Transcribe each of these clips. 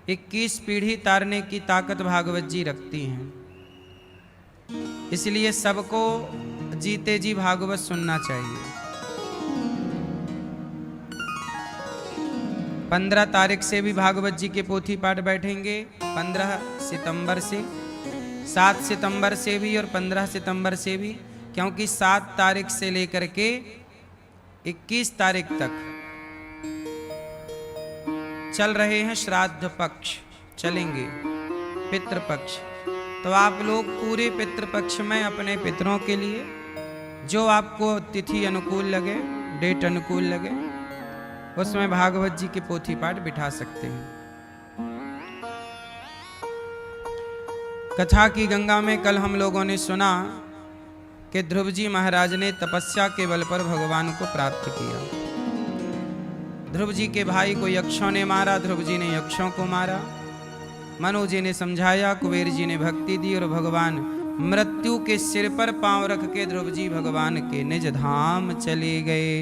21 पीढ़ी तारने की ताकत भागवत जी रखती हैं। इसलिए सबको जीते जी भागवत सुनना चाहिए। 15 तारीख से भी भागवत जी के पोथी पाठ बैठेंगे, 15 सितंबर से, 7 सितंबर से भी और 15 सितंबर से भी, क्योंकि 7 तारीख से लेकर के 21 तारीख तक चल रहे हैं श्राद्ध पक्ष, चलेंगे पितृपक्ष। तो आप लोग पूरे पितृपक्ष में अपने पितरों के लिए जो आपको तिथि अनुकूल लगे, डेट अनुकूल लगे, उसमें भागवत जी के पोथी पाठ बिठा सकते हैं। कथा की गंगा में कल हम लोगों ने सुना कि ध्रुव जी महाराज ने तपस्या के बल पर भगवान को प्राप्त किया। ध्रुव जी के भाई को यक्षों ने मारा, ध्रुव जी ने यक्षों को मारा। मनु जी ने समझाया, कुबेर जी ने भक्ति दी और भगवान मृत्यु के सिर पर पांव रख के ध्रुव जी भगवान के निज धाम चले गए।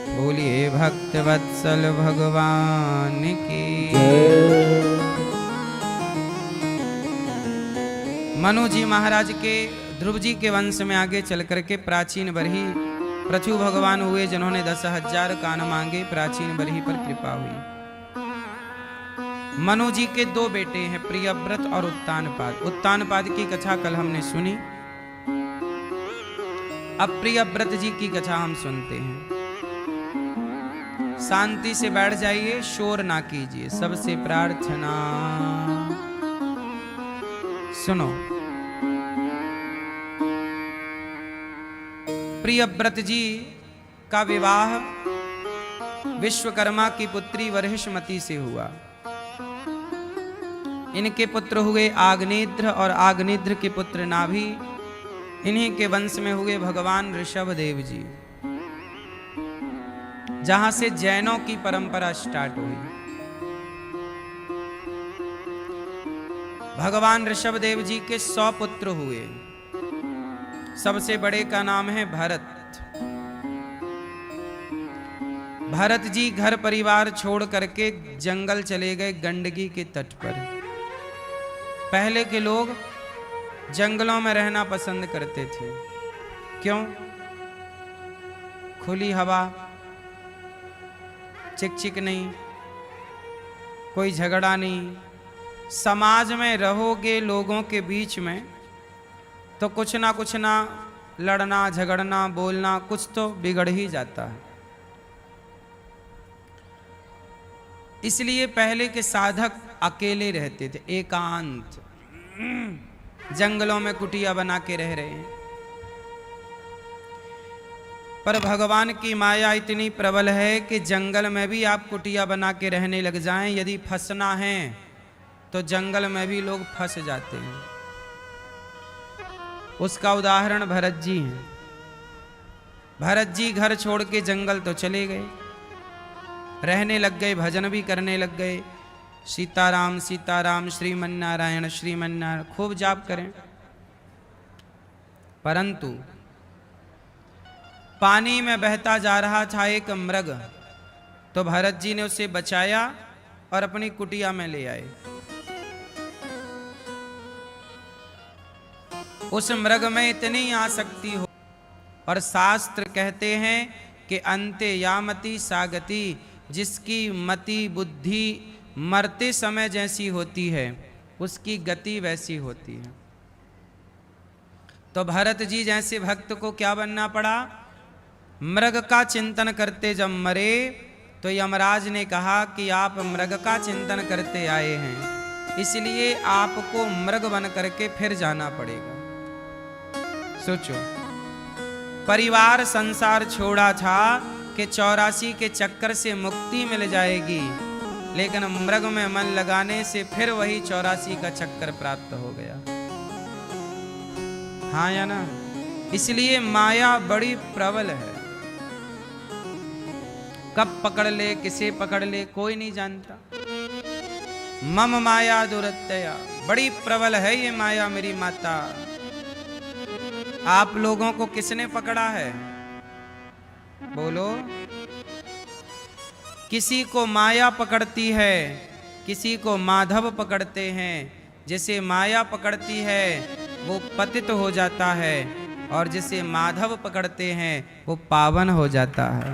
बोलिए भक्त वत्सल भगवान की। मनु जी महाराज के ध्रुव जी के वंश में आगे चल करके प्राचीन बरही पृथु भगवान हुए, जिन्होंने 10,000 कान मांगे। प्राचीन बरही पर कृपा हुई। मनु जी के 2 बेटे हैं, प्रियव्रत और उत्तानपाद। उत्तानपाद की कथा कल हमने सुनी। अब प्रियव्रत जी की कथा हम सुनते हैं। शांति से बैठ जाइए, शोर ना कीजिए, सबसे प्रार्थना। सुनो। प्रियव्रत जी का विवाह विश्वकर्मा की पुत्री वरहिष्मती से हुआ। इनके पुत्र हुए आग्नेत्र और आग्नेत्र के पुत्र नाभि। इन्हीं के वंश में हुए भगवान ऋषभदेव जी, जहां से जैनों की परंपरा स्टार्ट हुई। भगवान ऋषभदेव जी के 100 पुत्र हुए। सबसे बड़े का नाम है भरत। भरत जी घर परिवार छोड़ करके जंगल चले गए, गंडकी के तट पर। पहले के लोग जंगलों में रहना पसंद करते थे। क्यों? खुली हवा, चिकचिक नहीं, कोई झगड़ा नहीं। समाज में रहोगे लोगों के बीच में तो कुछ ना लड़ना झगड़ना बोलना कुछ तो बिगड़ ही जाता है। इसलिए पहले के साधक अकेले रहते थे, एकांत। जंगलों में कुटिया बना के रह रहे हैं। पर भगवान की माया इतनी प्रबल है कि जंगल में भी आप कुटिया बना के रहने लग जाएं, यदि फंसना है तो जंगल में भी लोग फंस जाते हैं। उसका उदाहरण भरत जी हैं। भरत जी घर छोड़ के जंगल तो चले गए, रहने लग गए, भजन भी करने लग गए। सीताराम सीताराम, श्रीमन्नारायण श्रीमन्नारायण खूब जाप करें। परंतु पानी में बहता जा रहा था एक मृग, तो भरत जी ने उसे बचाया और अपनी कुटिया में ले आए। उस मृग में इतनी आसक्ति हो, और शास्त्र कहते हैं कि अंते यामति सागति, जिसकी मति बुद्धि मरते समय जैसी होती है उसकी गति वैसी होती है। तो भरत जी जैसे भक्त को क्या बनना पड़ा? मृग का चिंतन करते जब मरे तो यमराज ने कहा कि आप मृग का चिंतन करते आए हैं, इसलिए आपको मृग बन करके फिर जाना पड़ेगा। सोचो, परिवार संसार छोड़ा था कि 84 के चक्कर से मुक्ति मिल जाएगी, लेकिन मृग में मन लगाने से फिर वही 84 का चक्कर प्राप्त हो गया। हाँ या ना? इसलिए माया बड़ी प्रबल है। कब पकड़ ले, किसे पकड़ ले, कोई नहीं जानता। मम माया दुरत्यया, बड़ी प्रबल है ये माया मेरी माता। आप लोगों को किसने पकड़ा है? बोलो। किसी को माया पकड़ती है किसी को माधव पकड़ते हैं, जिसे माया पकड़ती है वो पतित हो जाता है, और जिसे माधव पकड़ते हैं वो पावन हो जाता है।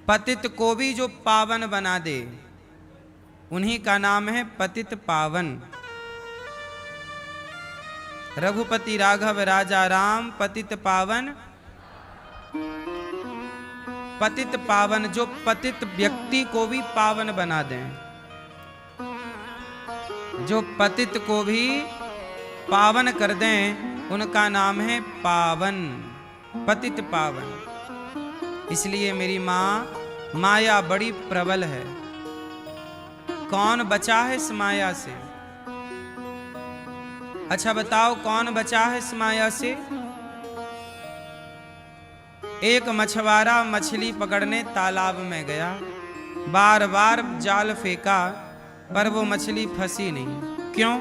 पतित को भी जो पावन बना दे उन्हीं का नाम है पतित पावन। रघुपति राघव राजा राम पतित पावन। पतित पावन, जो पतित व्यक्ति को भी पावन बना दें, जो पतित को भी पावन कर दें, उनका नाम है पावन, पतित पावन। इसलिए मेरी माँ, माया बड़ी प्रबल है। कौन बचा है इस माया से? अच्छा बताओ, कौन बचा है इस माया से? एक मछुआरा मछली पकड़ने तालाब में गया, बार बार जाल फेंका पर वो मछली फंसी नहीं। क्यों?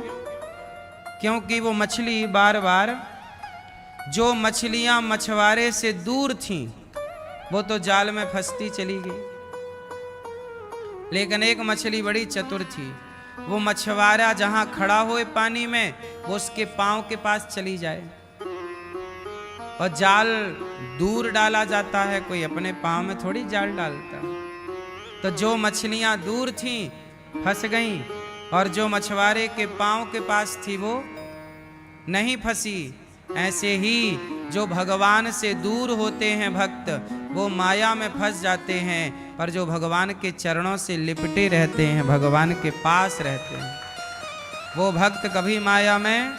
क्योंकि वो मछली बार बार, जो मछलियां मछुआरे से दूर थीं वो तो जाल में फंसती चली गई, लेकिन एक मछली बड़ी चतुर थी। वो मछुआरा जहां खड़ा हुए पानी में, वो उसके पांव के पास चली जाए, और जाल दूर डाला जाता है, कोई अपने पांव में थोड़ी जाल डालता। तो जो मछलियां दूर थीं फंस गईं, और जो मछुआरे के पांव के पास थी वो नहीं फंसी। ऐसे ही जो भगवान से दूर होते हैं भक्त, वो माया में फंस जाते हैं, पर जो भगवान के चरणों से लिपटे रहते हैं, भगवान के पास रहते हैं, वो भक्त कभी माया में।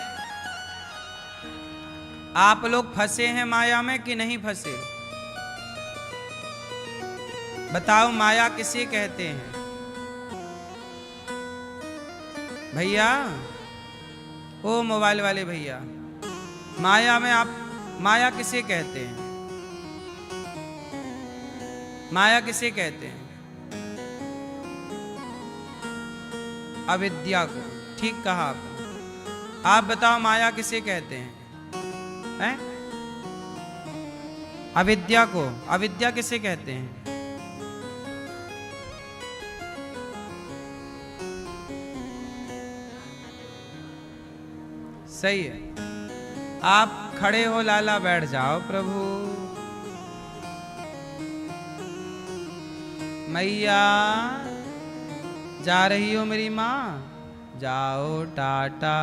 आप लोग फंसे हैं माया में कि नहीं फंसे? बताओ, माया किसे कहते हैं भैया? ओ मोबाइल वाले भैया, माया में आप, माया किसे कहते हैं? माया किसे कहते हैं? अविद्या को। ठीक कहा आपने। आप बताओ, माया किसे कहते हैं? हैं? अविद्या को। अविद्या किसे कहते हैं? सही है। आप खड़े हो लाला, बैठ जाओ प्रभु। मैया जा रही हो मेरी माँ, जाओ टाटा।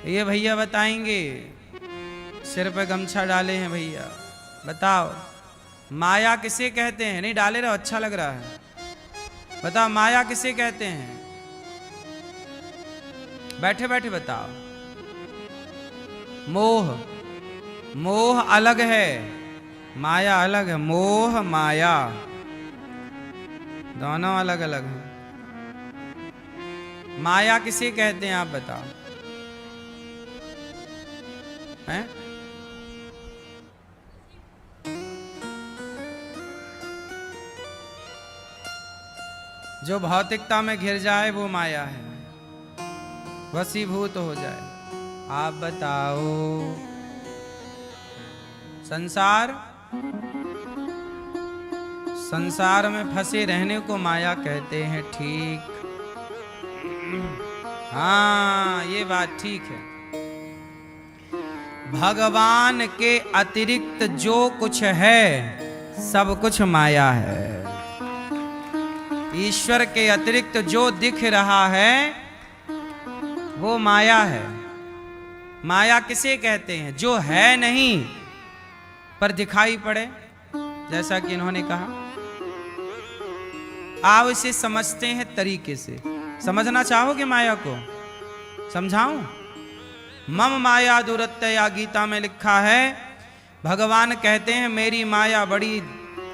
ये भैया बताएंगे, सिर पे गमछा डाले हैं भैया, बताओ माया किसे कहते हैं? नहीं डाले रहो, अच्छा लग रहा है। बताओ माया किसे कहते हैं? बैठे बैठे बताओ। मोह। मोह अलग है, माया अलग है। मोह माया दोनों अलग अलग हैं। माया किसे कहते हैं आप बताओ? हैं? जो भौतिकता में घिर जाए वो माया है, वशीभूत हो जाए। आप बताओ, संसार में फंसे रहने को माया कहते हैं। ठीक, हाँ ये बात ठीक है। भगवान के अतिरिक्त जो कुछ है सब कुछ माया है। ईश्वर के अतिरिक्त जो दिख रहा है वो माया है। माया किसे कहते हैं? जो है नहीं पर दिखाई पड़े, जैसा कि इन्होंने कहा। आप इसे समझते हैं तरीके से। समझना चाहोगे माया को? समझाऊं? मम माया दुरत्यया गीता में लिखा है, भगवान कहते हैं मेरी माया बड़ी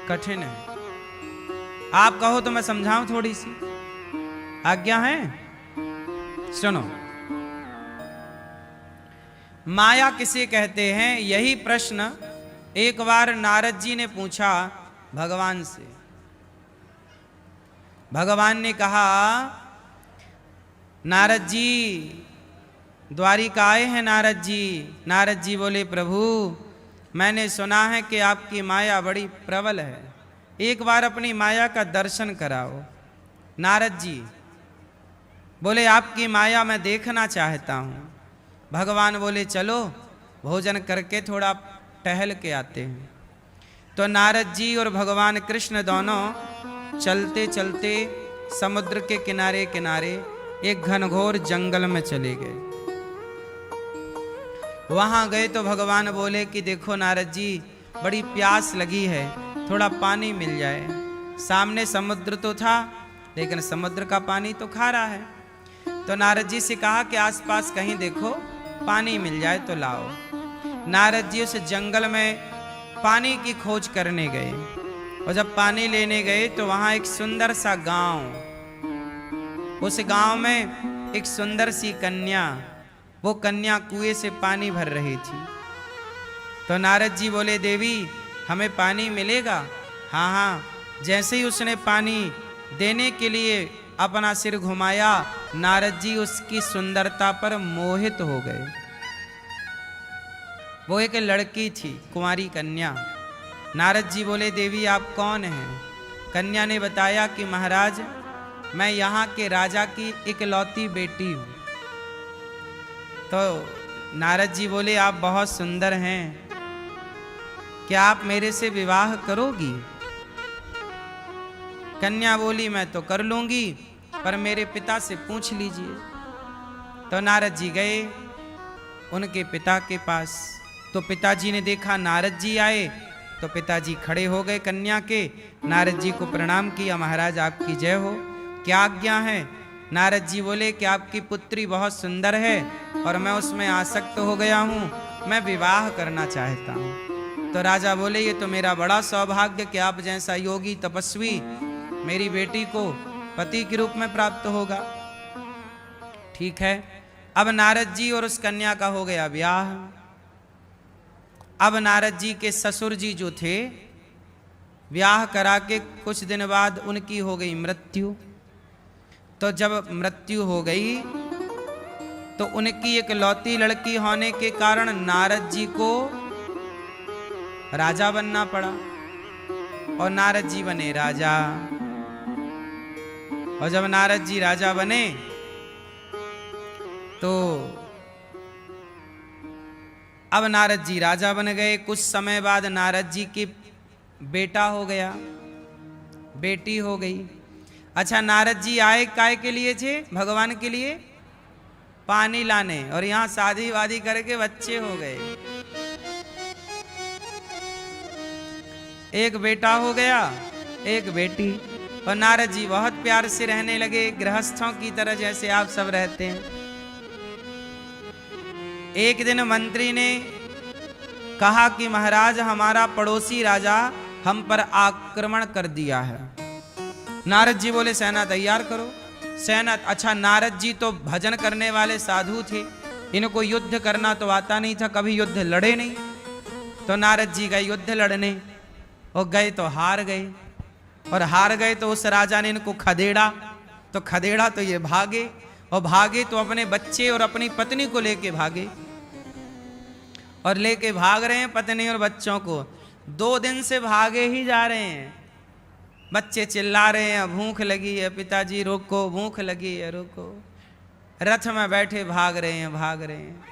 कठिन है। आप कहो तो मैं समझाऊं थोड़ी सी? आज्ञा है? सुनो, माया किसे कहते हैं? यही प्रश्न एक बार नारद जी ने पूछा भगवान से। भगवान ने कहा, नारद जी द्वारिका आए हैं नारद जी। नारद जी बोले प्रभु मैंने सुना है कि आपकी माया बड़ी प्रबल है, एक बार अपनी माया का दर्शन कराओ। नारद जी बोले आपकी माया मैं देखना चाहता हूँ। भगवान बोले चलो भोजन करके थोड़ा टहल के आते हैं। तो नारद जी और भगवान कृष्ण दोनों चलते चलते समुद्र के किनारे किनारे एक घनघोर जंगल में चले गए। वहां गए तो भगवान बोले कि देखो नारद जी बड़ी प्यास लगी है, थोड़ा पानी मिल जाए। सामने समुद्र तो था लेकिन समुद्र का पानी तो खारा है। तो नारद जी से कहा कि आसपास कहीं देखो पानी मिल जाए तो लाओ। नारद जी उस जंगल में पानी की खोज करने गए और जब पानी लेने गए तो वहां एक सुंदर सा गांव, उस गांव में एक सुंदर सी कन्या, वो कन्या कुएं से पानी भर रही थी। तो नारद जी बोले देवी हमें पानी मिलेगा? हाँ हाँ। जैसे ही उसने पानी देने के लिए अपना सिर घुमाया, नारद जी उसकी सुंदरता पर मोहित हो गए। वो एक लड़की थी, कुंवारी कन्या। नारद जी बोले देवी आप कौन हैं? कन्या ने बताया कि महाराज मैं यहाँ के राजा की इकलौती बेटी हूँ। तो नारद जी बोले आप बहुत सुंदर हैं, क्या आप मेरे से विवाह करोगी? कन्या बोली मैं तो कर लूंगी पर मेरे पिता से पूछ लीजिए। तो नारद जी गए उनके पिता के पास। तो पिताजी ने देखा नारद जी आए तो पिताजी खड़े हो गए कन्या के। नारद जी को प्रणाम किया, महाराज आपकी जय हो, क्या आज्ञा है? नारद जी बोले कि आपकी पुत्री बहुत सुंदर है और मैं उसमें आसक्त हो गया हूँ, मैं विवाह करना चाहता हूँ। तो राजा बोले ये तो मेरा बड़ा सौभाग्य कि आप जैसा योगी तपस्वी मेरी बेटी को पति के रूप में प्राप्त होगा। ठीक है। अब नारद जी और उस कन्या का हो गया ब्याह। अब नारद जी के ससुर जी जो थे, ब्याह करा के कुछ दिन बाद उनकी हो गई मृत्यु। तो जब मृत्यु हो गई तो उनकी एक लौती लड़की होने के कारण नारद जी को राजा बनना पड़ा और नारद जी बने राजा। और जब नारद जी राजा बने तो अब नारद जी राजा बन गए। कुछ समय बाद नारद जी की बेटा हो गया, बेटी हो गई। अच्छा नारद जी आए काय के लिए थे? भगवान के लिए पानी लाने, और यहां शादी वादी करके बच्चे हो गए। एक बेटा हो गया, एक बेटी। और नारद जी बहुत प्यार से रहने लगे, गृहस्थों की तरह जैसे आप सब रहते हैं। एक दिन मंत्री ने कहा कि महाराज हमारा पड़ोसी राजा हम पर आक्रमण कर दिया है। नारद जी बोले सेना तैयार करो। सेना, अच्छा नारद जी तो भजन करने वाले साधु थे, इनको युद्ध करना तो आता नहीं था, कभी युद्ध लड़े नहीं। तो नारद जी गए युद्ध लड़ने और गए तो हार गए। और हार गए तो उस राजा ने इनको खदेड़ा, तो खदेड़ा तो ये भागे, और भागे तो अपने बच्चे और अपनी पत्नी को लेके भागे। और लेके भाग रहे हैं पत्नी और बच्चों को। 2 दिन से भागे ही जा रहे हैं। बच्चे चिल्ला रहे हैं भूख लगी है, पिताजी रोको, भूख लगी है रोको। रथ में बैठे भाग रहे हैं, भाग रहे हैं।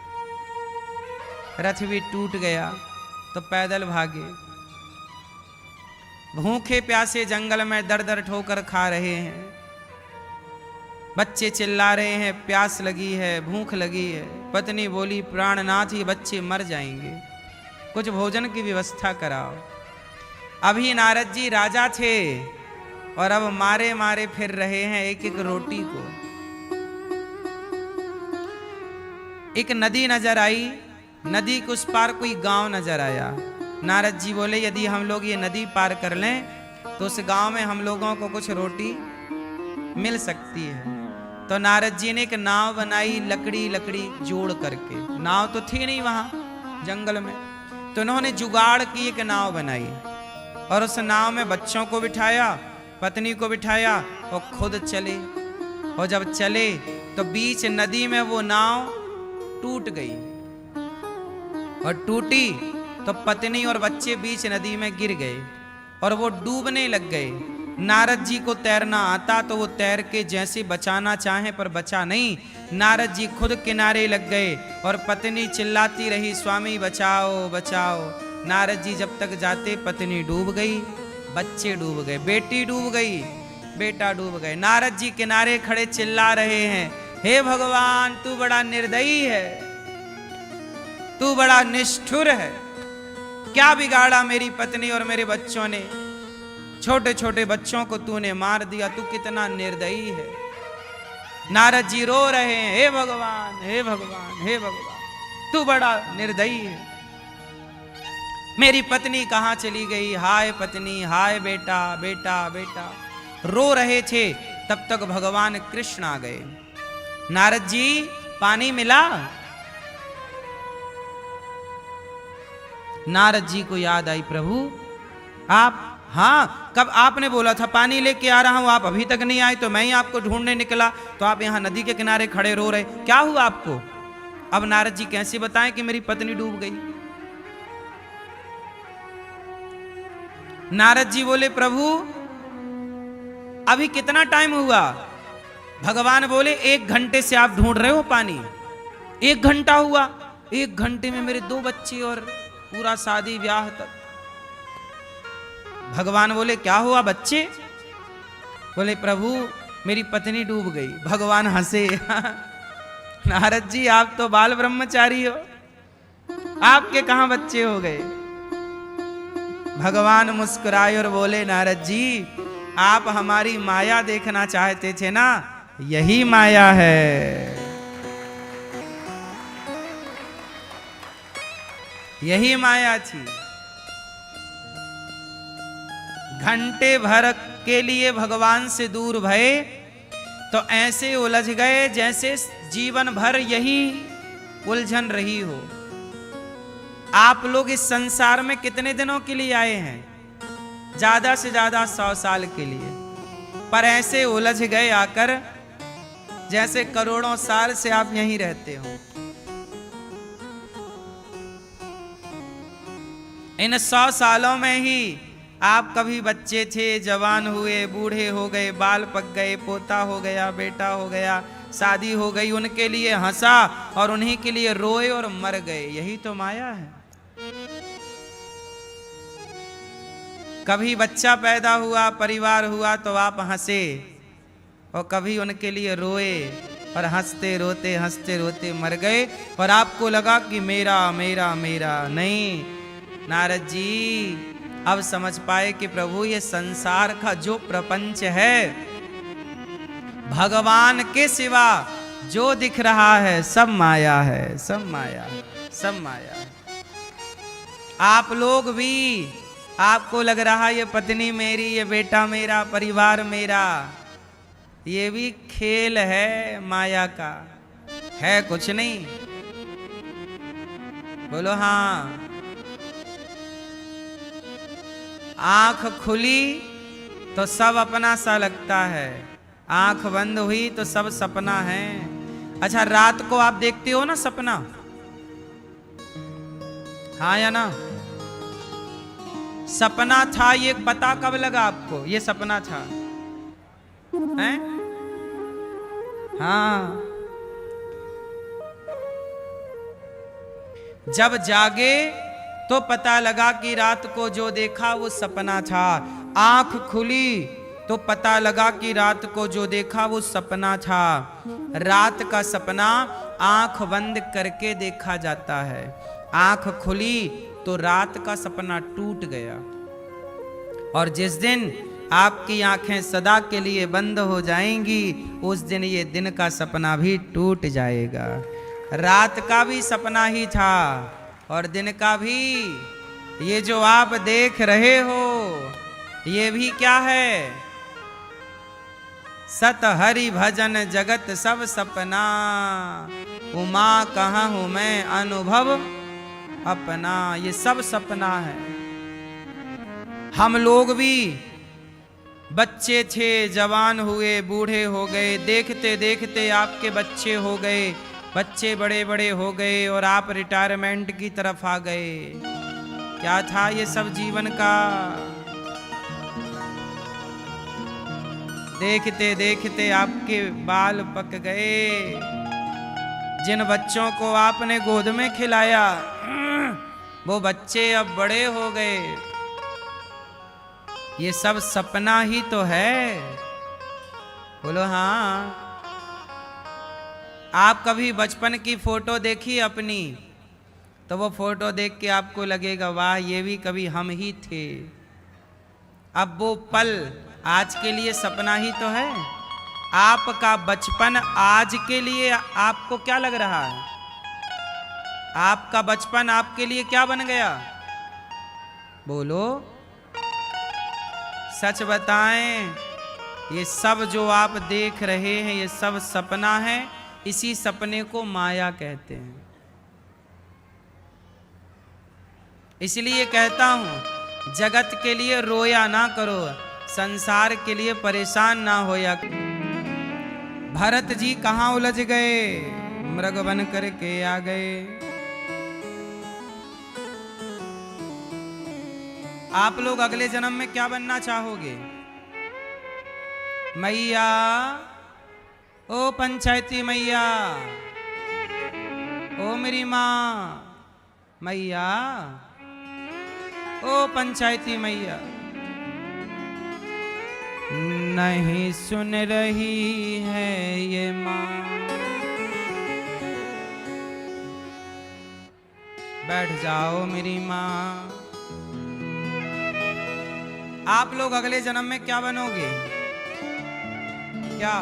रथ भी टूट गया तो पैदल भागे। भूखे प्यासे जंगल में दर दर ठोकर खा रहे हैं। बच्चे चिल्ला रहे हैं प्यास लगी है, भूख लगी है। पत्नी बोली प्राणनाथ ये बच्चे मर जाएंगे, कुछ भोजन की व्यवस्था कराओ। अभी नारद जी राजा थे और अब मारे मारे फिर रहे हैं एक एक रोटी को। एक नदी नजर आई, नदी के उस पार कोई गांव नजर आया। नारद जी बोले यदि हम लोग ये नदी पार कर लें तो उस गांव में हम लोगों को कुछ रोटी मिल सकती है। तो नारद जी ने एक नाव बनाई, लकड़ी लकड़ी जोड़ करके। नाव तो थी नहीं वहां जंगल में, तो उन्होंने जुगाड़ की एक नाव बनाई और उस नाव में बच्चों को बिठाया, पत्नी को बिठाया और खुद चले। और जब चले तो बीच नदी में वो नाव टूट गई, और टूटी तो पत्नी और बच्चे बीच नदी में गिर गए और वो डूबने लग गए। नारद जी को तैरना आता तो वो तैर के जैसे बचाना चाहे पर बचा नहीं। नारद जी खुद किनारे लग गए और पत्नी चिल्लाती रही, स्वामी बचाओ बचाओ। नारद जी जब तक जाते पत्नी डूब गई, बच्चे डूब गए, बेटी डूब गई, बेटा डूब गए। नारद जी किनारे खड़े चिल्ला रहे हैं, हे भगवान तू बड़ा निर्दयी है, तू बड़ा निष्ठुर है, क्या बिगाड़ा मेरी पत्नी और मेरे बच्चों ने, छोटे छोटे बच्चों को तूने मार दिया, तू कितना निर्दयी है। नारद जी रो रहे हैं, हे भगवान हे भगवान हे भगवान तू बड़ा निर्दयी है, मेरी पत्नी कहाँ चली गई, हाय पत्नी हाय बेटा बेटा बेटा। रो रहे थे तब तक भगवान कृष्ण आ गए। नारद जी पानी मिला? नारद जी को याद आई, प्रभु आप, हाँ कब आपने बोला था पानी लेके आ रहा हूं, आप अभी तक नहीं आए, तो मैं ही आपको ढूंढने निकला, तो आप यहां नदी के किनारे खड़े रो रहे, क्या हुआ आपको? अब नारद जी कैसे बताएं कि मेरी पत्नी डूब गई। नारद जी बोले, प्रभु अभी कितना टाइम हुआ? भगवान बोले, 1 घंटे से आप ढूंढ रहे हो पानी, 1 घंटा हुआ, 1 घंटे में मेरे 2 बच्चे और पूरा शादी ब्याह तक। भगवान बोले, क्या हुआ बच्चे? बोले, प्रभु मेरी पत्नी डूब गई। भगवान हंसे, नारद जी आप तो बाल ब्रह्मचारी हो, आपके कहां बच्चे हो गए? भगवान मुस्कुराए और बोले, नारद जी आप हमारी माया देखना चाहते थे ना, यही माया है, यही माया थी। घंटे भर के लिए भगवान से दूर भये तो ऐसे उलझ गए जैसे जीवन भर यही उलझन रही हो। आप लोग इस संसार में कितने दिनों के लिए आए हैं? ज्यादा से ज्यादा 100 साल के लिए, पर ऐसे उलझ गए आकर जैसे करोड़ों साल से आप यहीं रहते हो। इन 100 सालों में ही आप कभी बच्चे थे, जवान हुए, बूढ़े हो गए, बाल पक गए, पोता हो गया, बेटा हो गया, शादी हो गई, उनके लिए हंसा और उन्हीं के लिए रोए और मर गए, यही तो माया है। कभी बच्चा पैदा हुआ, परिवार हुआ तो आप हंसे, और कभी उनके लिए रोए और हंसते रोते मर गए, और आपको लगा कि मेरा मेरा मेरा। नहीं नारद जी अब समझ पाए कि प्रभु ये संसार का जो प्रपंच है, भगवान के सिवा जो दिख रहा है सब माया है, सब माया है, सब माया है। आप लोग भी, आपको लग रहा ये पत्नी मेरी, ये बेटा मेरा, परिवार मेरा, ये भी खेल है माया का, है कुछ नहीं। बोलो हाँ। आंख खुली तो सब अपना सा लगता है, आंख बंद हुई तो सब सपना है। अच्छा रात को आप देखते हो ना सपना, हाँ या ना? सपना था ये पता कब लगा आपको ये सपना था? हैं? हाँ, जब जागे तो पता लगा कि रात को जो देखा वो सपना था। आंख खुली तो पता लगा कि रात को जो देखा वो सपना था। रात का सपना आंख बंद करके देखा जाता है, आंख खुली तो रात का सपना टूट गया। और जिस दिन आपकी आंखें सदा के लिए बंद हो जाएंगी, उस दिन ये दिन का सपना भी टूट जाएगा। रात का भी सपना ही था और दिन का भी। ये जो आप देख रहे हो ये भी क्या है? सत हरि भजन जगत सब सपना, उमा कहाँ हूं मैं अनुभव अपना। ये सब सपना है। हम लोग भी बच्चे थे, जवान हुए, बूढ़े हो गए, देखते देखते आपके बच्चे हो गए, बच्चे बड़े बड़े हो गए और आप रिटायरमेंट की तरफ आ गए। क्या था ये सब जीवन का? देखते देखते आपके बाल पक गए। जिन बच्चों को आपने गोद में खिलाया वो बच्चे अब बड़े हो गए। ये सब सपना ही तो है। बोलो हाँ। आप कभी बचपन की फोटो देखी अपनी, तो वो फोटो देख के आपको लगेगा वाह ये भी कभी हम ही थे। अब वो पल आज के लिए सपना ही तो है। आपका बचपन आज के लिए आपको क्या लग रहा है? आपका बचपन आपके लिए क्या बन गया? बोलो, सच बताएं। ये सब जो आप देख रहे हैं ये सब सपना है। इसी सपने को माया कहते हैं। इसलिए कहता हूं जगत के लिए रोया ना करो, संसार के लिए परेशान ना होया। भरत जी कहां उलझ गए? मृग बन करके आ गए। आप लोग अगले जन्म में क्या बनना चाहोगे? मैया, ओ पंचायती मैया, ओ मेरी माँ मैया, ओ पंचायती मैया, नहीं सुन रही है ये माँ। बैठ जाओ मेरी माँ। आप लोग अगले जन्म में क्या बनोगे? क्या?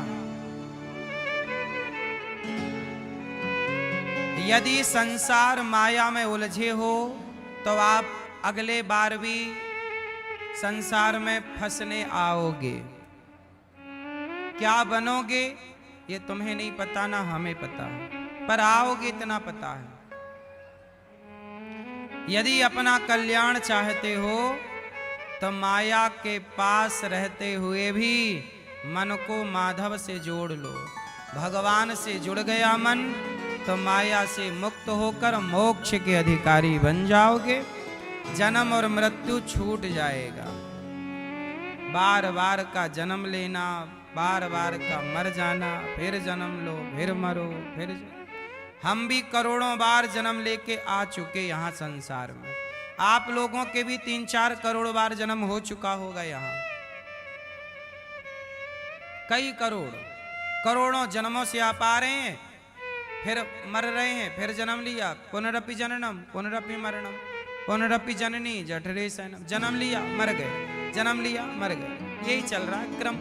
यदि संसार माया में उलझे हो तो आप अगले बार भी संसार में फंसने आओगे। क्या बनोगे ये तुम्हें नहीं पता, ना हमें पता है, पर आओगे इतना पता है। यदि अपना कल्याण चाहते हो तो माया के पास रहते हुए भी मन को माधव से जोड़ लो। भगवान से जुड़ गया मन तो माया से मुक्त होकर मोक्ष के अधिकारी बन जाओगे। जन्म और मृत्यु छूट जाएगा। बार बार का जन्म लेना, बार बार का मर जाना, फिर जन्म लो, फिर मरो, फिर हम भी करोड़ों बार जन्म लेके आ चुके यहाँ संसार में। आप लोगों के भी 3-4 करोड़ बार जन्म हो चुका होगा यहाँ। कई करोड़ों जन्मों से आप आ रहे हैं, फिर मर रहे हैं, फिर जन्म लिया। पुनरपि जननम पुनरपि मरणम पुनरपि जननी जठरे शयनम। जन्म लिया मर गए, जन्म लिया मर गए, यही चल रहा है क्रम।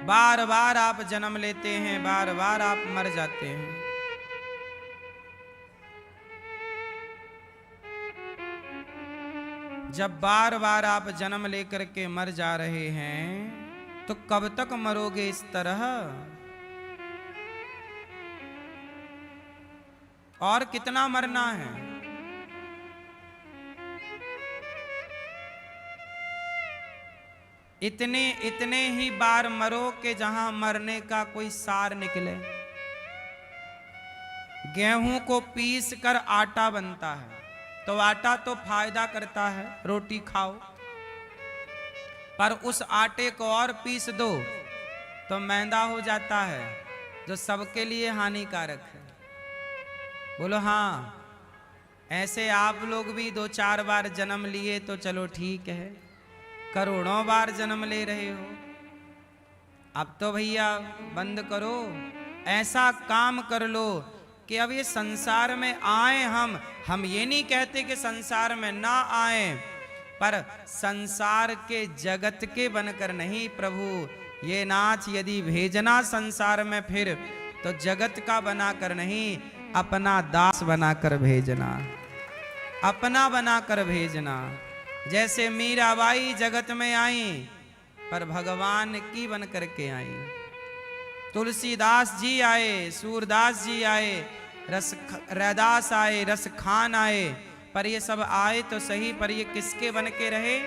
बार बार आप जन्म लेते हैं, बार बार आप मर जाते हैं। जब बार बार आप जन्म लेकर के मर जा रहे हैं तो कब तक मरोगे इस तरह? और कितना मरना है? इतने ही बार मरो कि जहां मरने का कोई सार निकले। गेहूं को पीस कर आटा बनता है तो आटा तो फायदा करता है, रोटी खाओ, पर उस आटे को और पीस दो तो मैदा हो जाता है जो सबके लिए हानिकारक है। बोलो हाँ। ऐसे आप लोग भी 2-4 बार जन्म लिए तो चलो ठीक है, करोड़ों बार जन्म ले रहे हो। अब तो भैया बंद करो, ऐसा काम कर लो कि अब ये संसार में आए। हम ये नहीं कहते कि संसार में ना आए, पर संसार के जगत के बनकर नहीं। प्रभु ये नाच यदि भेजना संसार में फिर तो जगत का बनाकर नहीं, अपना दास बनाकर भेजना, अपना बनाकर भेजना। जैसे मीराबाई जगत में आई पर भगवान की बन करके आई। तुलसीदास जी आए, सूरदास जी आए, रैदास आए, रस खान आए, पर ये सब आए तो सही, पर ये किसके बन के रहे?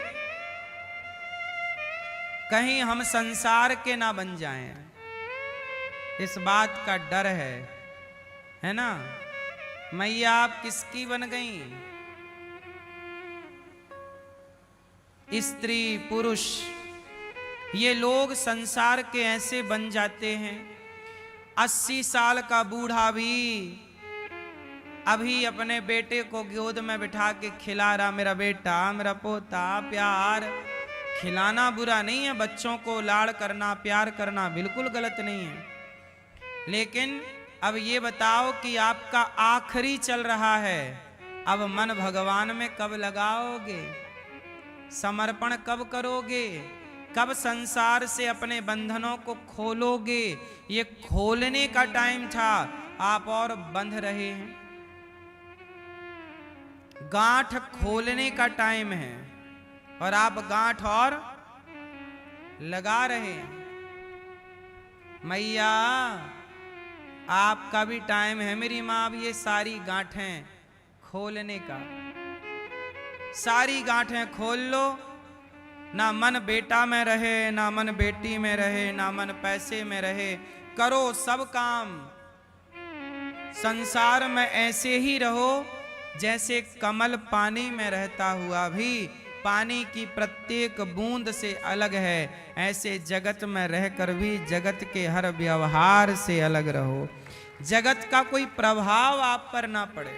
कहीं हम संसार के ना बन जाएं, इस बात का डर है ना। मैया आप किसकी बन गई? स्त्री पुरुष ये लोग संसार के ऐसे बन जाते हैं। 80 साल का बूढ़ा भी अभी अपने बेटे को गोद में बिठा के खिला रहा, मेरा बेटा मेरा पोता, प्यार। खिलाना बुरा नहीं है, बच्चों को लाड़ करना प्यार करना बिल्कुल गलत नहीं है, लेकिन अब ये बताओ कि आपका आखिरी चल रहा है, अब मन भगवान में कब लगाओगे? समर्पण कब करोगे? कब संसार से अपने बंधनों को खोलोगे? ये खोलने का टाइम था, आप और बंध रहे हैं। गांठ खोलने का टाइम है और आप गांठ और लगा रहे हैं। मैया आपका भी टाइम है मेरी माँ, अब ये सारी गांठें खोलने का। सारी गांठें खोल लो, ना मन बेटा में रहे, ना मन बेटी में रहे, ना मन पैसे में रहे। करो सब काम, संसार में ऐसे ही रहो जैसे कमल पानी में रहता हुआ भी पानी की प्रत्येक बूंद से अलग है, ऐसे जगत में रहकर भी जगत के हर व्यवहार से अलग रहो। जगत का कोई प्रभाव आप पर ना पड़े।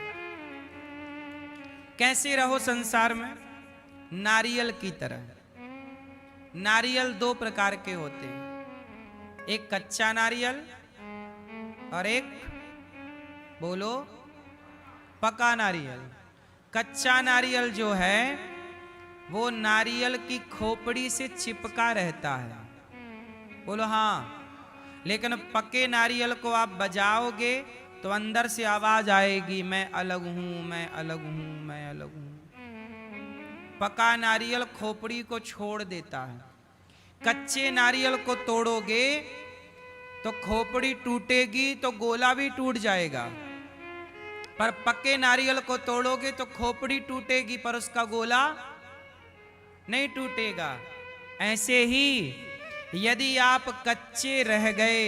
कैसे रहो संसार में? नारियल की तरह। नारियल 2 प्रकार के होते हैं, एक कच्चा नारियल और एक बोलो पका नारियल। कच्चा नारियल जो है वो नारियल की खोपड़ी से चिपका रहता है, बोलो हाँ। लेकिन पके नारियल को आप बजाओगे तो अंदर से आवाज आएगी, मैं अलग हूं, मैं अलग हूं, मैं अलग हूं। पका नारियल खोपड़ी को छोड़ देता है। कच्चे नारियल को तोड़ोगे तो खोपड़ी टूटेगी तो गोला भी टूट जाएगा, पर पके नारियल को तोड़ोगे तो खोपड़ी टूटेगी पर उसका गोला नहीं टूटेगा। ऐसे ही यदि आप कच्चे रह गए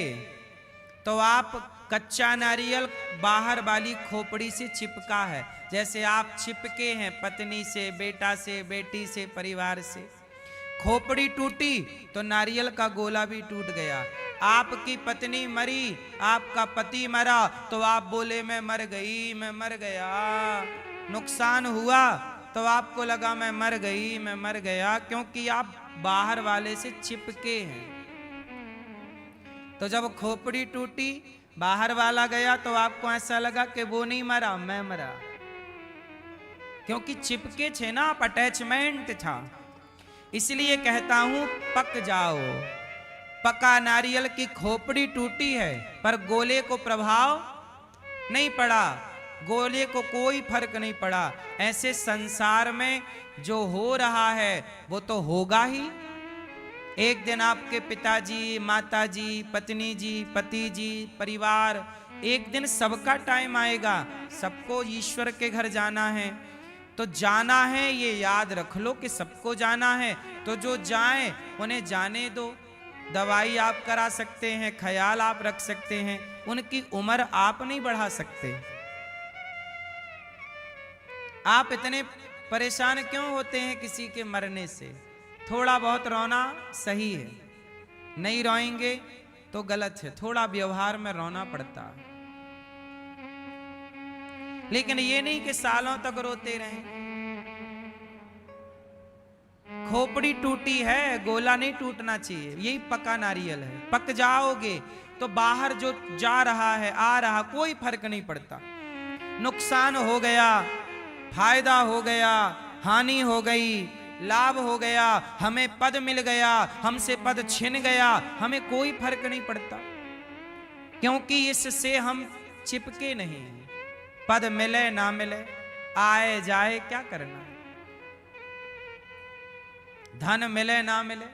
तो आप कच्चा नारियल बाहर वाली खोपड़ी से चिपका है, जैसे आप चिपके हैं पत्नी से, बेटा से, बेटी से, परिवार से। खोपड़ी टूटी तो नारियल का गोला भी टूट गया। आपकी पत्नी मरी, आपका पति मरा तो आप बोले मैं मर गई, मैं मर गया। नुकसान हुआ तो आपको लगा मैं मर गई, मैं मर गया, क्योंकि आप बाहर वाले से चिपके हैं। तो जब खोपड़ी टूटी, बाहर वाला गया तो आपको ऐसा लगा कि वो नहीं मरा, मैं मरा, क्योंकि चिपके थे ना, आप अटैचमेंट था। इसलिए कहता हूं पक जाओ। पका नारियल की खोपड़ी टूटी है पर गोले को प्रभाव नहीं पड़ा, गोले को कोई फर्क नहीं पड़ा। ऐसे संसार में जो हो रहा है वो तो होगा ही। एक दिन आपके पिताजी, माताजी, पत्नी जी, पति जी, परिवार, एक दिन सबका टाइम आएगा, सबको ईश्वर के घर जाना है। तो जाना है ये याद रख लो कि सबको जाना है, तो जो जाए उन्हें जाने दो। दवाई आप करा सकते हैं, ख्याल आप रख सकते हैं, उनकी उम्र आप नहीं बढ़ा सकते। आप इतने परेशान क्यों होते हैं किसी के मरने से? थोड़ा बहुत रोना सही है, नहीं रोएंगे तो गलत है, थोड़ा व्यवहार में रोना पड़ता है, लेकिन ये नहीं कि सालों तक रोते रहें। खोपड़ी टूटी है, गोला नहीं टूटना चाहिए, यही पका नारियल है। पक जाओगे तो बाहर जो जा रहा है, आ रहा, कोई फर्क नहीं पड़ता। नुकसान हो गया, फायदा हो गया, हानि हो गई, लाभ हो गया, हमें पद मिल गया, हमसे पद छिन गया, हमें कोई फर्क नहीं पड़ता, क्योंकि इससे हम चिपके नहीं हैं। पद मिले ना मिले, आए जाए, क्या करना है? धन मिले ना मिले,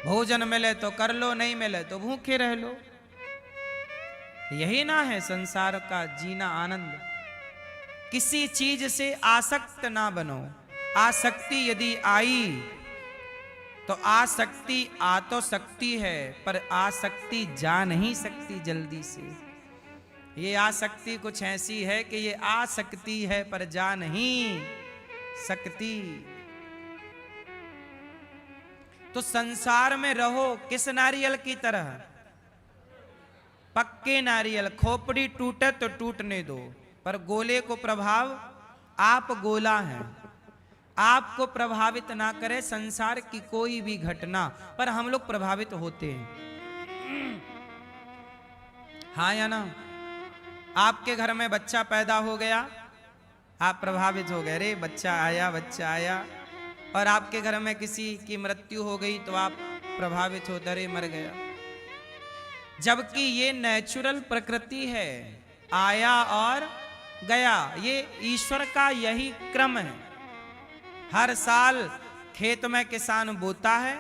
भोजन मिले तो कर लो, नहीं मिले तो भूखे रह लो। यही ना है संसार का जीना, आनंद। किसी चीज से आसक्त ना बनो। आसक्ति यदि आई तो आसक्ति आ तो सकती है, पर आसक्ति जा नहीं सकती जल्दी से। ये आसक्ति कुछ ऐसी है कि ये आ सकती है पर जा नहीं सकती। तो संसार में रहो किस नारियल की तरह? पक्के नारियल। खोपड़ी टूटे तो टूटने दो, पर गोले को प्रभाव, आप गोला हैं, आपको प्रभावित ना करे संसार की कोई भी घटना, पर हम लोग प्रभावित होते हैं। हाँ या ना? आपके घर में बच्चा पैदा हो गया, आप प्रभावित हो गए, अरे बच्चा आया। और आपके घर में किसी की मृत्यु हो गई तो आप प्रभावित हो, अरे मर गया। जबकि ये नेचुरल प्रकृति है, आया और गया, ये ईश्वर का यही क्रम है। हर साल खेत में किसान बोता है,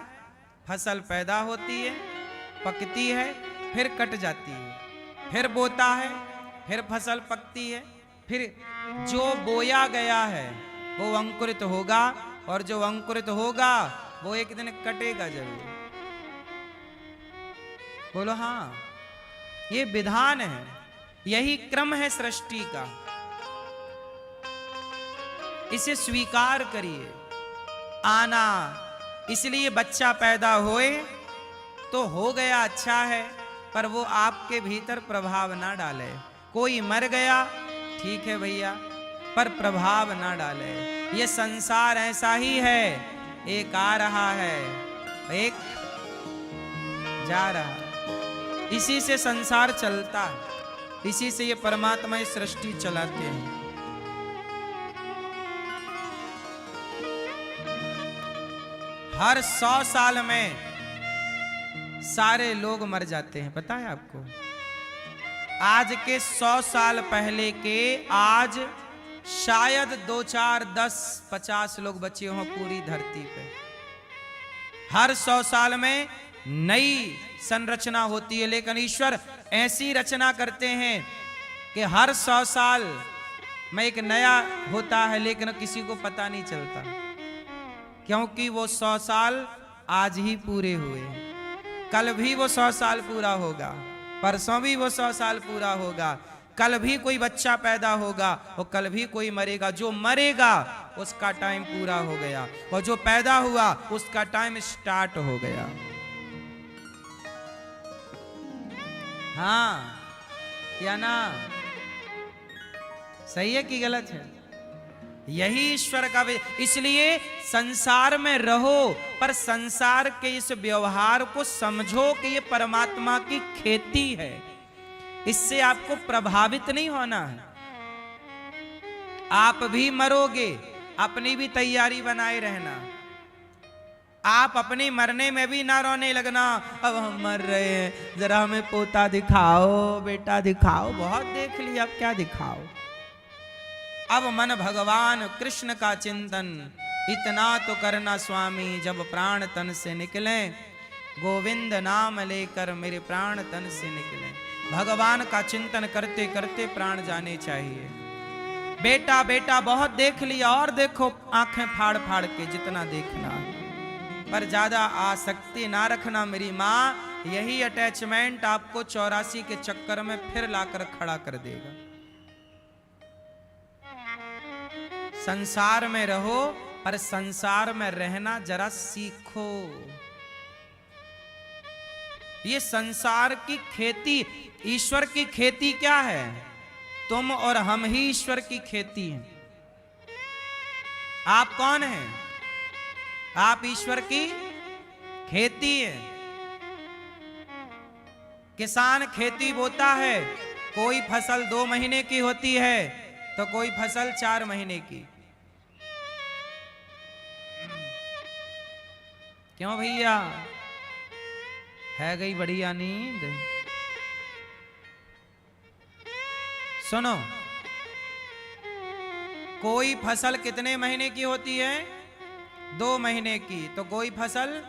फसल पैदा होती है, पकती है, फिर कट जाती है, फिर बोता है, फिर फसल पकती है, फिर जो बोया गया है वो अंकुरित होगा, और जो अंकुरित होगा वो एक दिन कटेगा जरूर। बोलो हाँ, ये विधान है, यही क्रम है सृष्टि का। इसे स्वीकार करिए। आना, इसलिए बच्चा पैदा होए तो हो गया अच्छा है, पर वो आपके भीतर प्रभाव ना डाले। कोई मर गया ठीक है भैया, पर प्रभाव ना डाले। ये संसार ऐसा ही है, एक आ रहा है, एक जा रहा है। इसी से संसार चलता है, इसी से ये परमात्मा इस सृष्टि चलाते हैं। हर 100 साल में सारे लोग मर जाते हैं, पता है आपको? आज के 100 साल पहले के आज शायद 2, 4, 10, 50 लोग बचे हों पूरी धरती पे। हर 100 साल में नई संरचना होती है, लेकिन ईश्वर ऐसी रचना करते हैं कि हर 100 साल में एक नया होता है, लेकिन किसी को पता नहीं चलता, क्योंकि वो 100 साल आज ही पूरे हुए। कल भी वो 100 साल पूरा होगा, परसों भी वो 100 साल पूरा होगा, कल भी कोई बच्चा पैदा होगा और कल भी कोई मरेगा। जो मरेगा उसका टाइम पूरा हो गया, और जो पैदा हुआ उसका टाइम स्टार्ट हो गया। हाँ या ना? सही है कि गलत है? यही ईश्वर का। इसलिए संसार में रहो, पर संसार के इस व्यवहार को समझो कि ये परमात्मा की खेती है, इससे आपको प्रभावित नहीं होना है। आप भी मरोगे, अपनी भी तैयारी बनाए रहना। आप अपनी मरने में भी ना रोने लगना, अब हम मर रहे हैं, जरा हमें पोता दिखाओ, बेटा दिखाओ, बहुत देख लिया, अब क्या दिखाओ। अब मन भगवान कृष्ण का चिंतन इतना तो करना स्वामी, जब प्राण तन से निकले, गोविंद नाम लेकर मेरे प्राण तन से निकले। भगवान का चिंतन करते करते प्राण जाने चाहिए। बेटा बेटा बहुत देख लिया, और देखो आंखें फाड़ फाड़ के जितना देखना, पर ज्यादा आसक्ति ना रखना मेरी माँ। यही अटैचमेंट आपको 84 के चक्कर में फिर लाकर खड़ा कर देगा। संसार में रहो, पर संसार में रहना जरा सीखो। ये संसार की खेती, ईश्वर की खेती क्या है? तुम और हम ही ईश्वर की खेती हैं। आप कौन हैं? आप ईश्वर की खेती है। किसान खेती बोता है, कोई फसल 2 महीने की होती है तो कोई फसल 4 महीने की। क्यों भैया, है गई बढ़िया नींद? सुनो, कोई फसल कितने महीने की होती है? 2 महीने की। तो कोई फसल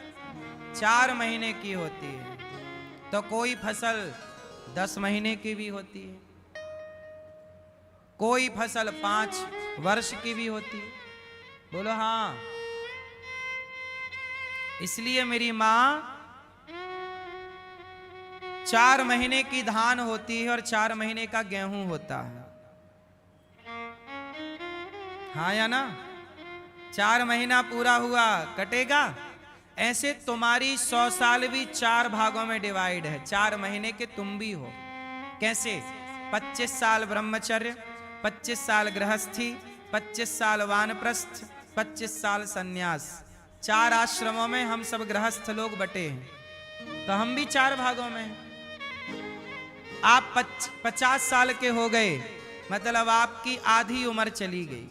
4 महीने की होती है, तो कोई फसल 10 महीने की भी होती है, कोई फसल 5 वर्ष की भी होती है। बोलो हाँ। इसलिए मेरी माँ 4 महीने की धान होती है और 4 महीने का गेहूं होता है। हाँ या ना? 4 महीना पूरा हुआ कटेगा। ऐसे तुम्हारी 100 साल भी 4 भागों में डिवाइड है। 4 महीने के तुम भी हो। कैसे? 25 साल ब्रह्मचर्य, 25 साल गृहस्थी, 25 साल वानप्रस्थ, 25 साल सन्यास। 4 आश्रमों में हम सब गृहस्थ लोग बटे हैं, तो हम भी 4 भागों में हैं। आप 50 साल के हो गए, मतलब आपकी आधी उम्र चली गई।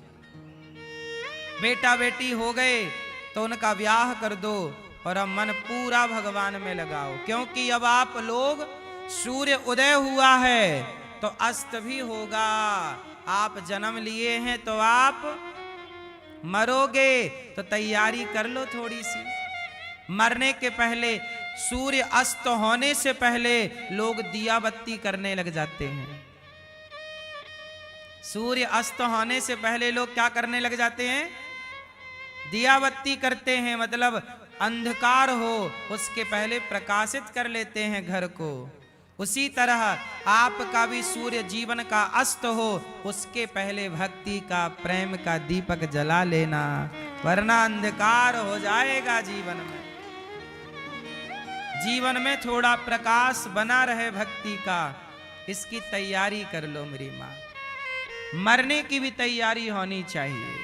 बेटा बेटी हो गए तो उनका ब्याह कर दो और अब मन पूरा भगवान में लगाओ, क्योंकि अब आप लोग, सूर्य उदय हुआ है तो अस्त भी होगा। आप जन्म लिए हैं तो आप मरोगे, तो तैयारी कर लो थोड़ी सी। मरने के पहले, सूर्य अस्त होने से पहले लोग दिया बत्ती करने लग जाते हैं। सूर्य अस्त होने से पहले लोग क्या करने लग जाते हैं? दिया बत्ती करते हैं, मतलब अंधकार हो उसके पहले प्रकाशित कर लेते हैं घर को। उसी तरह आपका भी सूर्य जीवन का अस्त हो उसके पहले भक्ति का, प्रेम का दीपक जला लेना, वरना अंधकार हो जाएगा जीवन में। जीवन में थोड़ा प्रकाश बना रहे भक्ति का, इसकी तैयारी कर लो मेरी माँ। मरने की भी तैयारी होनी चाहिए।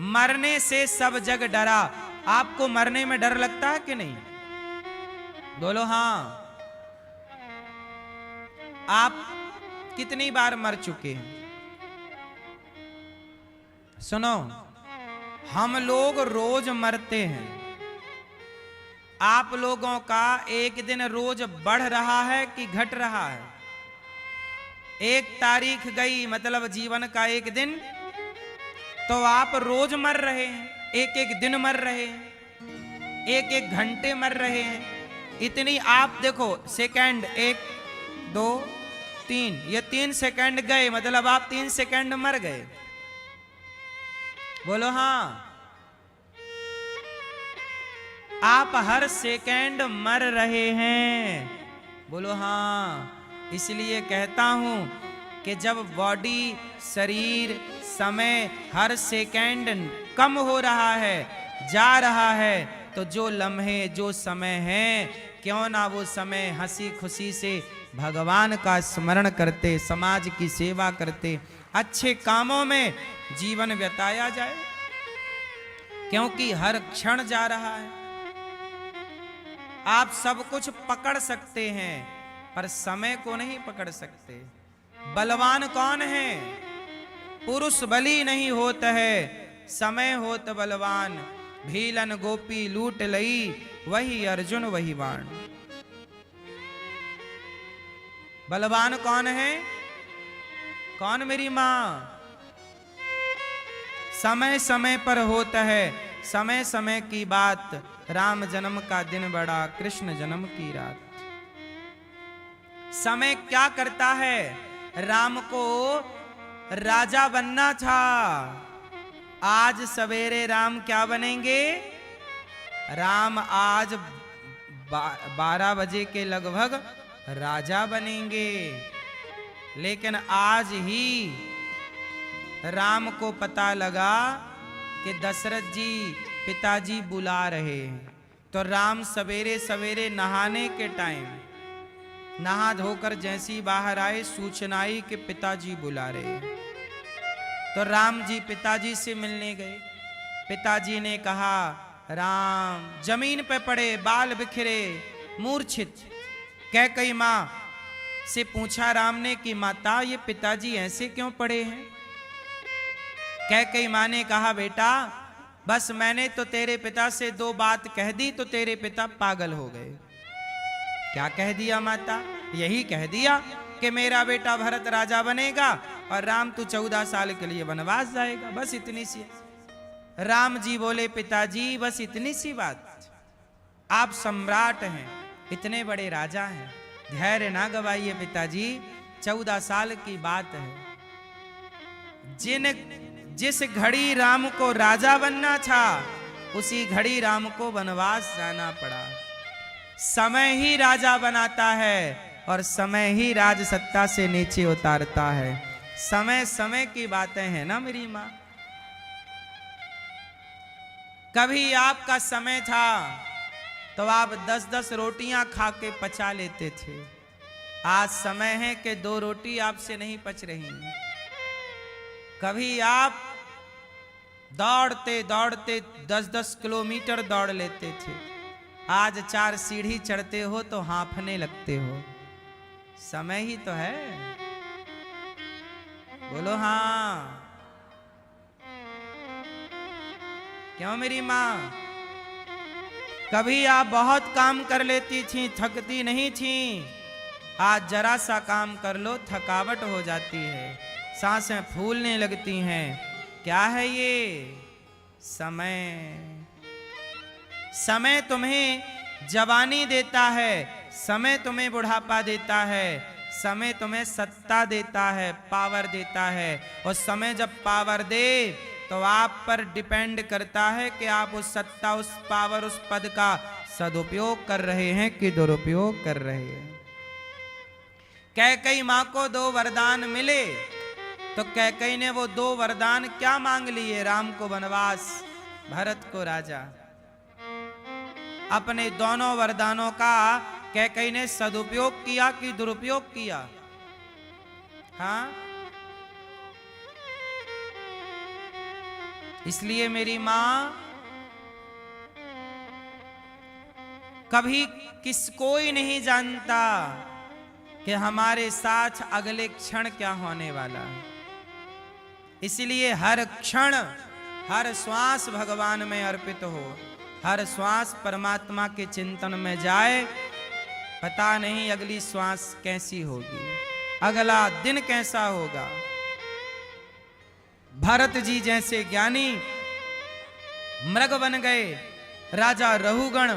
मरने से सब जग डरा। आपको मरने में डर लगता है कि नहीं? बोलो हाँ। आप कितनी बार मर चुके हैं? सुनो, हम लोग रोज मरते हैं। आप लोगों का एक दिन रोज बढ़ रहा है कि घट रहा है? 1 तारीख गई मतलब जीवन का एक दिन, तो आप रोज मर रहे हैं, एक एक दिन मर रहे हैं, एक एक घंटे मर रहे हैं। इतनी आप देखो सेकंड, 1 2 3, ये 3 सेकंड गए मतलब आप 3 सेकंड मर गए। बोलो हाँ। आप हर सेकंड मर रहे हैं। बोलो हाँ। इसलिए कहता हूं कि जब बॉडी, शरीर, समय हर सेकंड कम हो रहा है, जा रहा है, तो जो लम्हे, जो समय है, क्यों ना वो समय हंसी खुशी से भगवान का स्मरण करते, समाज की सेवा करते, अच्छे कामों में जीवन बिताया जाए, क्योंकि हर क्षण जा रहा है। आप सब कुछ पकड़ सकते हैं पर समय को नहीं पकड़ सकते। बलवान कौन है? पुरुष बली नहीं होत है, समय होत बलवान। भीलन गोपी लूट लई, वही अर्जुन वही बाण। बलवान कौन है? कौन मेरी मां? समय समय पर होता है, समय समय की बात। राम जन्म का दिन बड़ा, कृष्ण जन्म की रात। समय क्या करता है? राम को राजा बनना था, आज सवेरे राम क्या बनेंगे? राम आज 12 बजे के लगभग राजा बनेंगे। लेकिन आज ही राम को पता लगा कि दशरथ जी, पिताजी बुला रहे हैं। तो राम सवेरे सवेरे नहाने के टाइम नहा धोकर जैसी बाहर आए, सूचना आई कि पिताजी बुला रहे हैं। तो राम जी पिताजी से मिलने गए। पिताजी ने कहा, राम जमीन पे पड़े, बाल बिखरे, मूर्छित। कैकेयी माँ से पूछा राम ने कि माता ये पिताजी ऐसे क्यों पड़े हैं? कैकेयी माँ ने कहा, बेटा बस मैंने तो तेरे पिता से 2 बात कह दी तो तेरे पिता पागल हो गए। क्या कह दिया माता? यही कह दिया कि मेरा बेटा भरत राजा बनेगा और राम तू 14 साल के लिए वनवास जाएगा, बस इतनी सी। राम जी बोले, पिताजी बस इतनी सी बात? आप सम्राट हैं, इतने बड़े राजा हैं, धैर्य ना गवाइए पिताजी, 14 साल की बात है। जिस घड़ी राम को राजा बनना था उसी घड़ी राम को वनवास जाना पड़ा। समय ही राजा बनाता है और समय ही राज सत्ता से नीचे उतारता है। समय समय की बातें हैं ना मेरी माँ। कभी आपका समय था तो आप 10-10 रोटियां खा के पचा लेते थे। आज समय है कि 2 रोटी आपसे नहीं पच रही। कभी आप दौड़ते दौड़ते 10-10 किलोमीटर दौड़ लेते थे। आज 4 सीढ़ी चढ़ते हो तो हांफने लगते हो। समय ही तो है। बोलो हाँ। क्यों मेरी माँ? कभी आप बहुत काम कर लेती थी, थकती नहीं थी। आज जरा सा काम कर लो थकावट हो जाती है, सांसें फूलने लगती हैं। क्या है ये? समय। समय तुम्हें जवानी देता है, समय तुम्हें बुढ़ापा देता है, समय तुम्हें सत्ता देता है, पावर देता है। और समय जब पावर दे तो आप पर डिपेंड करता है कि आप उस सत्ता, उस पावर, उस पद का सदुपयोग कर रहे हैं कि दुरुपयोग कर रहे हैं। कैकेयी मां को 2 वरदान मिले तो कैकेयी ने वो 2 वरदान क्या मांग लिए? राम को वनवास, भरत को राजा। अपने दोनों वरदानों का कैकेयी ने सदुपयोग किया कि दुरुपयोग किया? हाँ। इसलिए मेरी मां, कभी कोई नहीं जानता कि हमारे साथ अगले क्षण क्या होने वाला है। इसलिए हर क्षण, हर श्वास भगवान में अर्पित हो, हर श्वास परमात्मा के चिंतन में जाए। पता नहीं अगली श्वास कैसी होगी, अगला दिन कैसा होगा। भरत जी जैसे ज्ञानी मृग बन गए, राजा रहुगण।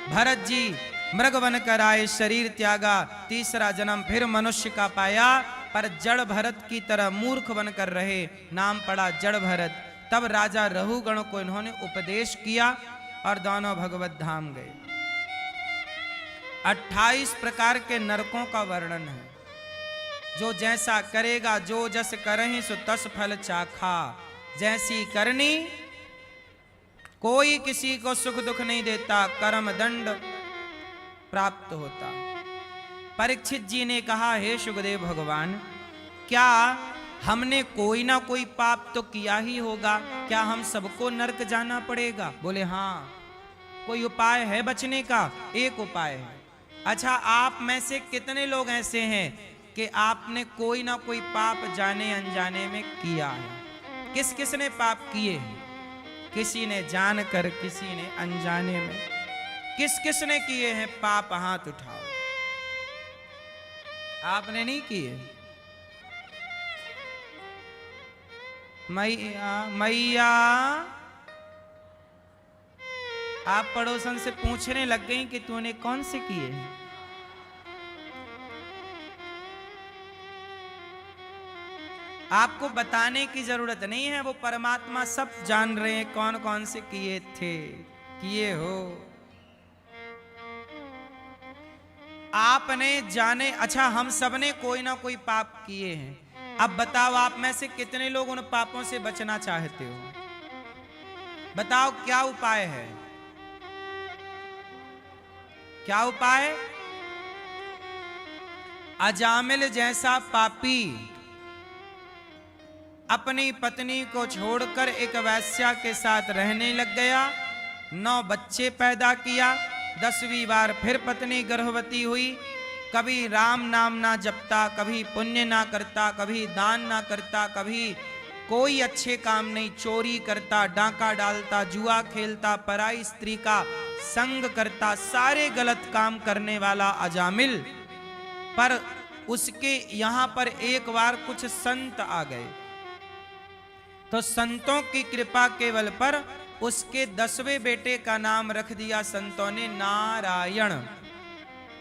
भरत जी मृग बनकर आए, शरीर त्यागा, तीसरा जन्म फिर मनुष्य का पाया, पर जड़ भरत की तरह मूर्ख बनकर रहे, नाम पड़ा जड़ भरत। तब राजा रहुगण को इन्होंने उपदेश किया और दोनों भगवत धाम गए। 28 प्रकार के नरकों का वर्णन है। जो जैसा करेगा, जो जस करहि सो तस फल चाखा। जैसी करनी, कोई किसी को सुख दुख नहीं देता, कर्म दंड प्राप्त होता। परीक्षित जी ने कहा, हे सुखदेव भगवान, क्या हमने कोई ना कोई पाप तो किया ही होगा, क्या हम सबको नरक जाना पड़ेगा? बोले हाँ। कोई उपाय है बचने का? एक उपाय है। अच्छा, आप में से कितने लोग ऐसे हैं कि आपने कोई ना कोई पाप जाने अनजाने में किया है? किस किस ने पाप किए हैं? किसी ने जानकर, किसी ने अनजाने में। किस किस ने किए हैं पाप? हाथ उठाओ। आपने नहीं किए? मैया मैया, आप पड़ोसन से पूछने लग गई कि तूने कौन से किए हैं? आपको बताने की जरूरत नहीं है, वो परमात्मा सब जान रहे हैं कौन कौन से किए थे, किए हो। आपने जाने। अच्छा, हम सब ने कोई ना कोई पाप किए हैं। अब बताओ, आप में से कितने लोग उन पापों से बचना चाहते हो? बताओ क्या उपाय है? क्या उपाय? अजामिल जैसा पापी अपनी पत्नी को छोड़कर एक वैश्या के साथ रहने लग गया, 9 बच्चे पैदा किया, 10वीं बार फिर पत्नी गर्भवती हुई। कभी राम नाम ना जपता, कभी पुण्य ना करता, कभी दान ना करता, कभी कोई अच्छे काम नहीं, चोरी करता, डांका डालता, जुआ खेलता, पराई स्त्री का संग करता, सारे गलत काम करने वाला अजामिल। पर उसके यहां पर एक बार कुछ संत आ गए, तो संतों की कृपा केवल पर उसके 10वें बेटे का नाम रख दिया संतों ने नारायण।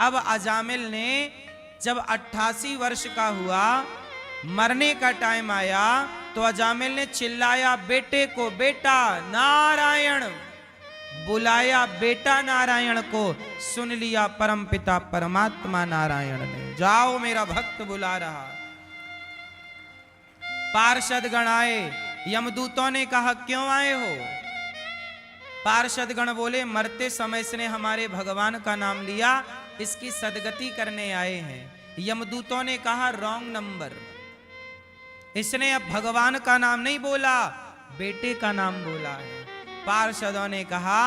अब अजामिल ने जब 88 वर्ष का हुआ, मरने का टाइम आया, तो अजामिल ने चिल्लाया बेटे को, बेटा नारायण। बुलाया बेटा नारायण को, सुन लिया परम पिता परमात्मा नारायण ने। जाओ मेरा भक्त बुला रहा। पार्षद गण आए, यमदूतों ने कहा क्यों आए हो? पार्षद गण बोले मरते समय इसने हमारे भगवान का नाम लिया, इसकी सदगति करने आए हैं। यमदूतों ने कहा रॉन्ग नंबर, इसने अब भगवान का नाम नहीं बोला, बेटे का नाम बोला है। पार्षदों ने कहा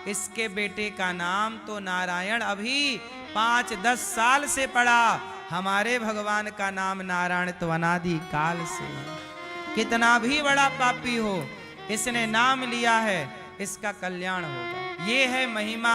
इसके बेटे का नाम तो नारायण अभी 5-10 साल से पड़ा, हमारे भगवान का नाम नारायण तो अनादि काल से है। कितना भी बड़ा पापी हो, इसने नाम लिया है, इसका कल्याण होगा। ये है महिमा।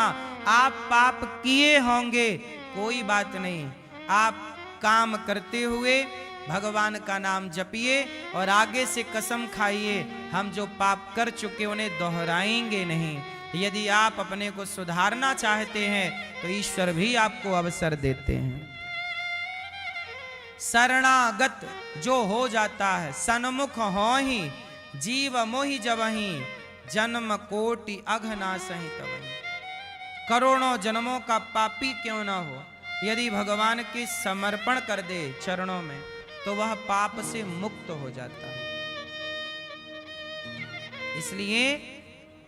आप पाप किए होंगे, कोई बात नहीं, आप काम करते हुए भगवान का नाम जपिए और आगे से कसम खाइए हम जो पाप कर चुके उन्हें दोहराएंगे नहीं। यदि आप अपने को सुधारना चाहते हैं तो ईश्वर भी आपको अवसर देते हैं। शरणागत जो हो जाता है, सन्मुख हो ही जीव मोहि जबहि, जन्म कोटि अघना सही तबहि। करोड़ों जन्मों का पापी क्यों ना हो, यदि भगवान के समर्पण कर दे चरणों में तो वह पाप से मुक्त हो जाता है। इसलिए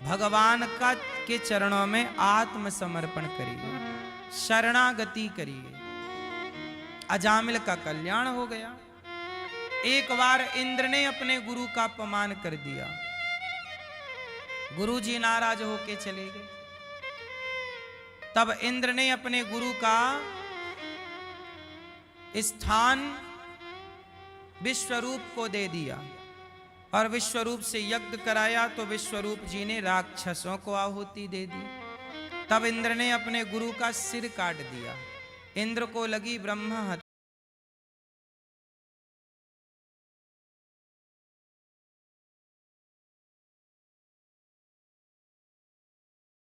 भगवान का के चरणों में आत्मसमर्पण करिए, शरणागति करिए। अजामिल का कल्याण हो गया। एक बार इंद्र ने अपने गुरु का अपमान कर दिया, गुरु जी नाराज होके चले गए। तब इंद्र ने अपने गुरु का स्थान विश्वरूप को दे दिया और विश्वरूप से यज्ञ कराया, तो विश्वरूप जी ने राक्षसों को आहुति दे दी। तब इंद्र ने अपने गुरु का सिर काट दिया। इंद्र को लगी ब्रह्म